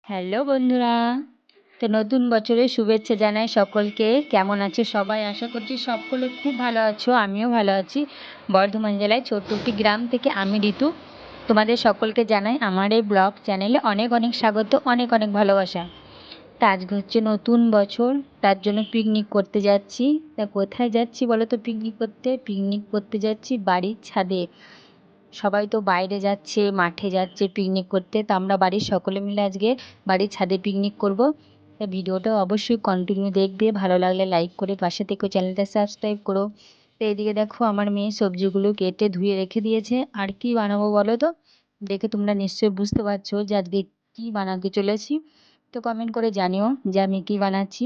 Hello বন্ধুরা! তো নতুন বছরের শুভেচ্ছা জানাই সকলকে। কেমন আছো সবাই? আশা করছি সকলে খুব ভালো আছো। আমিও ভালো আছি। বর্ধমান জেলায় ছোট্ট একটি গ্রাম থেকে আমি ঋতু। তোমাদের সকলকে জানাই আমার এই ব্লগ চ্যানেলে অনেক অনেক স্বাগত, অনেক অনেক ভালোবাসা। তা আজকে হচ্ছে নতুন বছর, তার জন্য পিকনিক করতে যাচ্ছি। তা কোথায় যাচ্ছি বলো তো পিকনিক করতে? পিকনিক করতে যাচ্ছি বাড়ির ছাদে। সবাই তো বাইরে যাচ্ছে, মাঠে যাচ্ছে পিকনিক করতে, তো আমরা বাড়ির সকলে মিলে আজকে বাড়ির ছাদে পিকনিক করব। তা ভিডিওটা অবশ্যই কন্টিনিউ দেখবে, ভালো লাগলে লাইক করে পাশে থেকে চ্যানেলটা সাবস্ক্রাইব করো। তো এদিকে দেখো আমার মেয়ে সবজিগুলো কেটে ধুয়ে রেখে দিয়েছে। আর কি বানাবো বলো তো? দেখে তোমরা নিশ্চয়ই বুঝতে পারছো যে আজকে কি বানাতে চলেছি। তো কমেন্ট করে জানিও যে আমি কি বানাচ্ছি।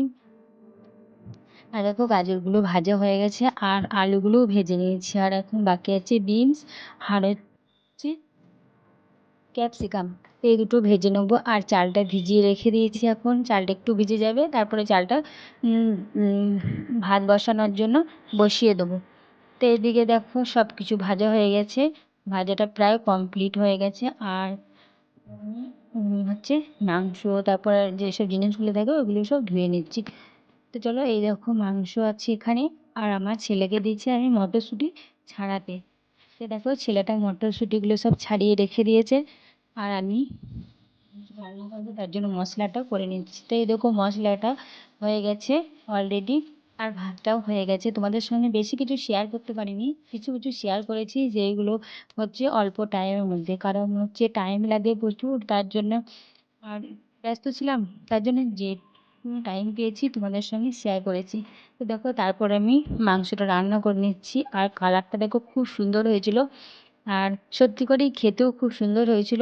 আর দেখো গাজরগুলো ভাজা হয়ে গেছে আর আলুগুলোও ভেজে নিয়েছি, আর এখন বাকি আছে বিনস আর হচ্ছে ক্যাপসিকাম। এই দুটো ভেজে নেবো। আর চালটা ভিজিয়ে রেখে দিয়েছি, এখন চালটা একটু ভিজে যাবে, তারপরে চালটা ভাত বসানোর জন্য বসিয়ে দেবো। তো এদিকে দেখো সব কিছু ভাজা হয়ে গেছে, ভাজাটা প্রায় কমপ্লিট হয়ে গেছে। আর হচ্ছে মাংস, তারপরে যেসব জিনিসগুলো থাকে ওগুলো সব ধুয়ে নিচ্ছি। তো চলো, এই দেখো মাংস আছে এখানে, আর আমার ছেলেকে দিয়েছি আমি মটরশুঁটি ছাড়াতে। তো দেখো ছেলেটা মটরশুঁটিগুলো সব ছাড়িয়ে রেখে দিয়েছে, আর আমি রান্না করবো তার জন্য মশলাটা করে নিচ্ছি। তো এই দেখো মশলাটা হয়ে গেছে অলরেডি, আর ভাতটাও হয়ে গেছে। তোমাদের সঙ্গে বেশি কিছু শেয়ার করতে পারিনি, কিছু কিছু শেয়ার করেছি যেগুলো হচ্ছে অল্প টাইমের মধ্যে, কারণ হচ্ছে টাইম লাগে প্রচুর, তার জন্য আর ব্যস্ত ছিলাম, তার জন্য যে টাইম পেয়েছি তোমাদের সঙ্গে শেয়ার করেছি। তো দেখো তারপর আমি মাংসটা রান্না করে নিচ্ছি, আর কালারটা দেখো খুব সুন্দর হয়েছিল, আর সত্যি করেই খেতেও খুব সুন্দর হয়েছিল।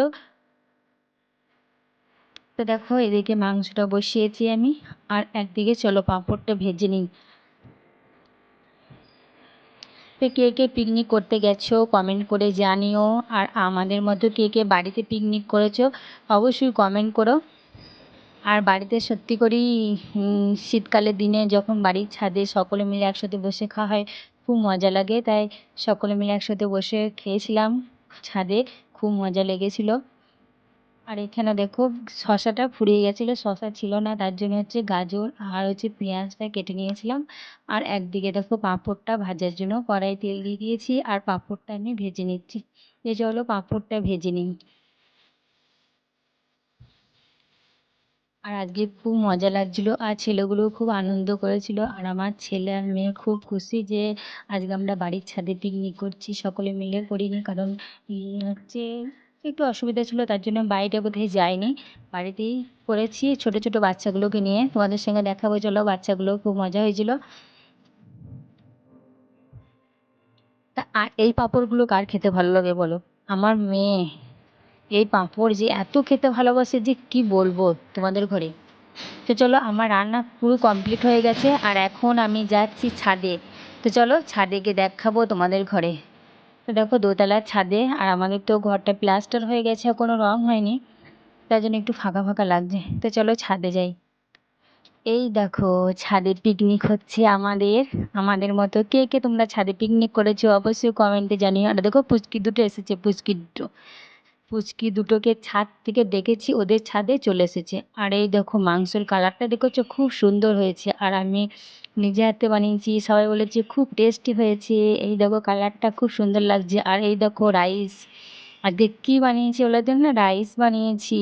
তো দেখো এদিকে মাংসটা বসিয়েছি আমি, আর একদিকে চলো পাঁপড়টা ভেজে নিই। তো কে কে পিকনিক করতে গেছো কমেন্ট করে জানিও, আর আমাদের মতো কে কে বাড়িতে পিকনিক করেছো অবশ্যই কমেন্ট করো। আর বাড়িতে সত্যি করেই শীতকালের দিনে যখন বাড়ির ছাদে সকলে মিলে একসাথে বসে খাওয়া হয় খুব মজা লাগে, তাই সকলে মিলে একসাথে বসে খেয়েছিলাম ছাদে, খুব মজা লেগেছিল। আর এখানে দেখো শসাটা ফুরিয়ে গেছিলো, শসা ছিল না, তার জন্য হচ্ছে গাজর আর হচ্ছে পেঁয়াজটা কেটে নিয়েছিলাম। আর একদিকে দেখো পাঁপড়টা ভাজার জন্য কড়াই তেল দিয়ে দিয়েছি, আর পাঁপড়টা আমি ভেজে নিচ্ছি। এই চলো পাঁপড়টা ভেজে নিই। আর আজকে খুব মজা লাগছিল, আর ছেলেগুলোও খুব আনন্দ করেছিল, আর আমার ছেলে আর মেয়ে খুব খুশি যে আজকে আমরা বাড়ির ছাদে পিকনিক করছি, সকলে মিলে করিনি, কারণ হচ্ছে একটু অসুবিধা ছিল, তার জন্য বাইরে কোথায় যাইনি, বাড়িতেই করেছি ছোট ছোট বাচ্চাগুলোকে নিয়ে। তোমাদের সঙ্গে দেখাবো চলো, বাচ্চাগুলো খুব মজা হয়েছিল। তা আর এই পাঁপড়গুলো কার খেতে ভালো লাগে বলো? আমার মেয়ে এই পাঁপড় যে এত খেতে ভালোবাসে যে কি বলবো তোমাদের ঘরে। তো চলো আমার রান্না পুরো কমপ্লিট হয়ে গেছে, আর এখন আমি যাচ্ছি ছাদে। তো চলো ছাদে গিয়ে দেখাবো তোমাদের ঘরে। তো দেখো দোতলার ছাদে, আর আমাদের তো ঘরটা প্লাস্টার হয়ে গেছে, কোনো রং হয়নি, তার জন্য একটু ফাঁকা ফাঁকা লাগছে। তো চলো ছাদে যাই। এই দেখো ছাদে পিকনিক হচ্ছে আমাদের, আমাদের মতো কে কে তোমরা ছাদে পিকনিক করেছো অবশ্যই কমেন্টে জানিও। আর দেখো পুচকি দুটো এসেছে, পুচকি দুটো, পুচকি দুটোকে ছাদ থেকে ডেকেছি, ওদের ছাদে চলে এসেছে। আর এই দেখো মাংসের কালারটা দেখেছো খুব সুন্দর হয়েছে, আর আমি নিজে হাতে বানিয়েছি, সবাই বলেছে খুব টেস্টি হয়েছে। এই দেখো কালারটা খুব সুন্দর লাগছে। আর এই দেখো রাইস, আজকে কী বানিয়েছি বলে দেন না, রাইস বানিয়েছি।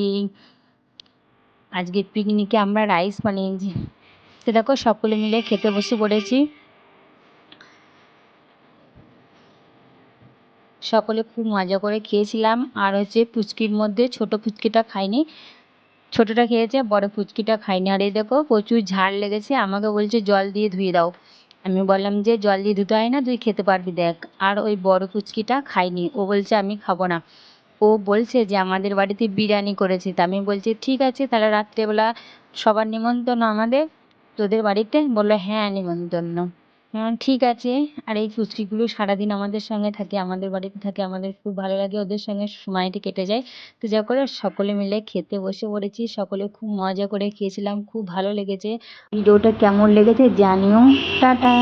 আজকে পিকনিকে আমরা রাইস বানিয়েছি। তো দেখো সকলে মিলে খেতে বসে পড়েছি, সকলে খুব মজা করে খেয়েছিলাম। আর হচ্ছে পুচকির মধ্যে ছোট পুচকিটা খায়নি, ছোটটা খেয়েছে, বড় পুচকিটা খায়নি। আর এই দেখো প্রচুর ঝাড় লেগেছে, আমাকে বলছে জল দিয়ে ধুয়ে দাও। আমি বললাম যে জল দিয়ে ধুতে হয় না, তুই খেতে পারবি দেখ। আর ওই বড় পুচকিটা খায়নি, ও বলছে আমি খাবো না। ও বলছে যে আমাদের বাড়িতে বিরিয়ানি করেছে, তা আমি বলছি ঠিক আছে তাহলে রাত্রেবেলা সবার নিমন্ত্রণ আমাদের তোদের বাড়িতে, বললো হ্যাঁ নিমন্ত্রণ। ঠিক আছে। আর এই পুচকিগুলো সারাদিন আমাদের সঙ্গে থাকে, আমাদের বাড়িতে থাকে, আমাদের খুব ভালো লাগে, ওদের সঙ্গে সময়টি কেটে যায়। তো যা করে সকলে মিলে খেতে বসে পড়েছি, সকলে খুব মজা করে খেয়েছিলাম, খুব ভালো লেগেছে। ভিডিওটা কেমন লেগেছে জানিও। টাটা।